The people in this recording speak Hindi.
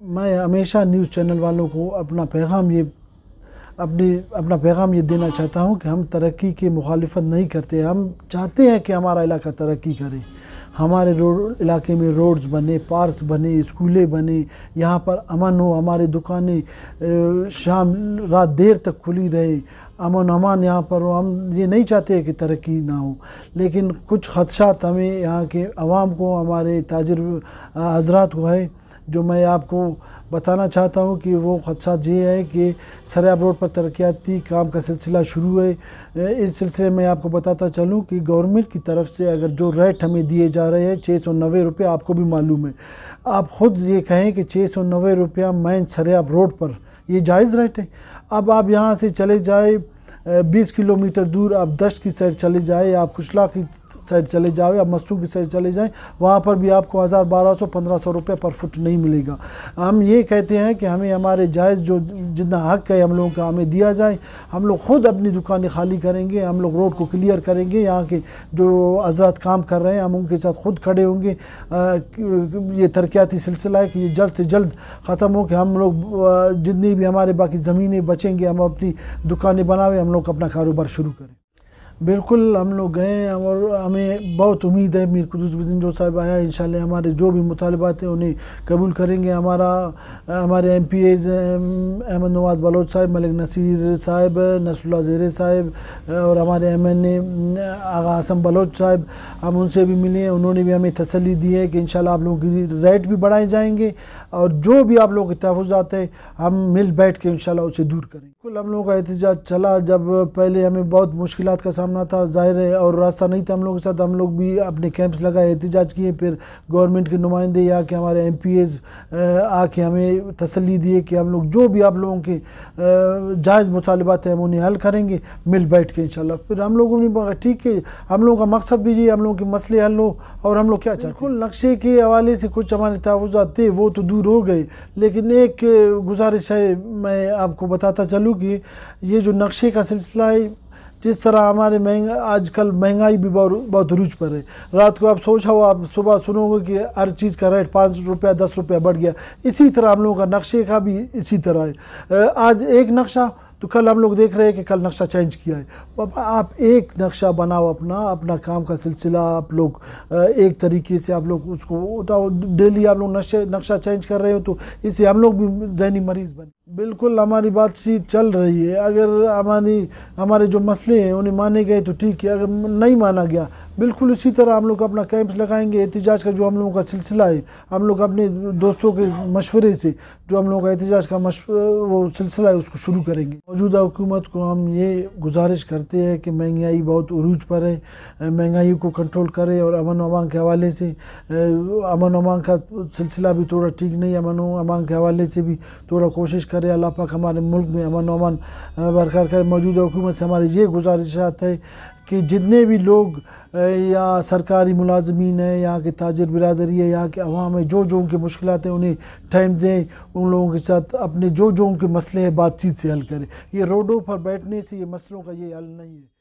मैं हमेशा न्यूज़ चैनल वालों को अपना पैगाम ये देना चाहता हूँ कि हम तरक्की की मुखालिफत नहीं करते। हम चाहते हैं कि हमारा इलाका तरक्की करे, हमारे इलाके में रोड्स बने, पार्क्स बने, स्कूलें बने, यहाँ पर अमन हो, हमारी दुकानें शाम रात देर तक खुली रहे, अमन अमान यहाँ पर हो। हम ये नहीं चाहते कि तरक्की ना हो, लेकिन कुछ खदशात हमें यहाँ के अवाम को, हमारे ताजिर हजरात को है, जो मैं आपको बताना चाहता हूँ कि वो खदशात ये है कि सरियाब रोड पर तरक्याती काम का सिलसिला शुरू है। इस सिलसिले में आपको बताता चलूँ कि गवर्नमेंट की तरफ से अगर जो रेट हमें दिए जा रहे हैं 690 रुपये, आपको भी मालूम है, आप ख़ुद ये कहें कि 690 रुपया मेन सरियाब रोड पर ये जायज़ रेट है। अब आप यहाँ से चले जाए 20 किलोमीटर दूर, आप दश्त की साइड चले जाए, आप कुशला की साइड चले जाओ या मस्तू की साइड चले जाएं, वहाँ पर भी आपको 1000, 1200, 1500 रुपये पर फुट नहीं मिलेगा। हम ये कहते हैं कि हमें हमारे जायज़ जो जितना हक़ है हम लोगों का हमें दिया जाए। हम लोग ख़ुद अपनी दुकानें खाली करेंगे, हम लोग रोड को क्लियर करेंगे, यहाँ के जो हज़रात काम कर रहे हैं हम उनके साथ ख़ुद खड़े होंगे। ये तरक्याती सिलसिला है कि ये जल्द से जल्द ख़त्म हो, कि हम लोग जितनी भी हमारे बाकी ज़मीनें बचेंगे हम अपनी दुकानें बनाएं, हम लोग अपना कारोबार शुरू करें। बिल्कुल हम लोग गए और हमें बहुत उम्मीद है मीर कुद्दूस बिज़नजो साहब आया, इंशाल्लाह हमारे जो भी मुतालबात हैं उन्हें कबूल करेंगे। हमारे MPAs अहमद नवाज़ बलोच साहब, मलिक नसीर साहब, नसरुल्लाह ज़ेरे साहब और हमारे MNA आगा हसन बलोच साहब, हम उनसे भी मिले। उन्होंने भी हमें तसल्ली दी है कि इंशाल्लाह आप लोगों की रेट भी बढ़ाए जाएंगे और जो भी आप लोगों के तहफ़्फ़ुज़ात है हम मिल बैठ के इंशाल्लाह उसे दूर करेंगे। बिल्कुल हम लोगों का एहतजाज चला, जब पहले हमें बहुत मुश्किलात का सामना था, जाहिर है, और रास्ता नहीं था हम लोगों के साथ, हम लोग भी अपने कैंप्स लगाए, एहतजाज किए। फिर गवर्नमेंट के नुमाइंदे या कि हमारे MPAs आके हमें तसल्ली दिए कि हम लोग जो भी आप लोगों के जायज़ मुतालबात हैं हम उन्हें हल करेंगे मिल बैठ के इंशाल्लाह। फिर हम लोगों ने ठीक है, हम लोगों का मकसद भी ये हम लोगों के मसले हल हो और हम लोग क्या चाहते हैं। बिल्कुल नक्शे के हवाले से कुछ हमारे तहफ़्फ़ुज़ात थे वो तो दूर हो गए, लेकिन एक गुजारिश है, मैं आपको बताता चलूँ कि ये जो नक्शे का सिलसिला है, जिस तरह हमारे आजकल महंगाई भी बहुत रूज पर है। रात को आप सोचो, आप सुबह सुनोगे कि हर चीज़ का रेट 5 रुपया 10 रुपया बढ़ गया। इसी तरह हम लोगों का नक्शे का भी इसी तरह है। आज एक नक्शा तो कल हम लोग देख रहे हैं कि कल नक्शा चेंज किया है। बाबा आप एक नक्शा बनाओ, अपना काम का सिलसिला आप लोग एक तरीके से आप लोग उसको उठाओ। डेली आप लोग नक्शा चेंज कर रहे हो तो इससे हम लोग भी ज़हनी मरीज़ बने। बिल्कुल हमारी बातचीत चल रही है, अगर हमारे जो मसले हैं उन्हें माने गए तो ठीक है, अगर नहीं माना गया बिल्कुल इसी तरह हम लोग अपना कैंप्स लगाएंगे। एहतजाज का जो हम लोगों का सिलसिला है, हम लोग अपने दोस्तों के मशवरे से जो हम लोगों का एहतजाज का वो सिलसिला है उसको शुरू करेंगे। मौजूदा हुकूमत को हम ये गुजारिश करते हैं कि महंगाई बहुत उरूज पर है, महंगाई को कंट्रोल करे और अमन अमान के हवाले से, अमन अमान का सिलसिला भी थोड़ा ठीक नहीं, अमन अमान के हवाले से भी थोड़ा कोशिश करे अल्लाह पाक हमारे मुल्क में अमन अमान बरकरार करे। मौजूदा हुकूमत से हमारी ये गुजारिशात है कि जितने भी लोग या सरकारी मुलाजमीन हैं, यहाँ के ताजिर बिरादरी है, यहाँ के अवाम है, जो उनकी मुश्किलात हैं उन्हें टाइम दें, उन लोगों के साथ अपने जो उनके मसले हैं बातचीत से हल करें। ये रोडों पर बैठने से ये मसलों का ये हल नहीं है।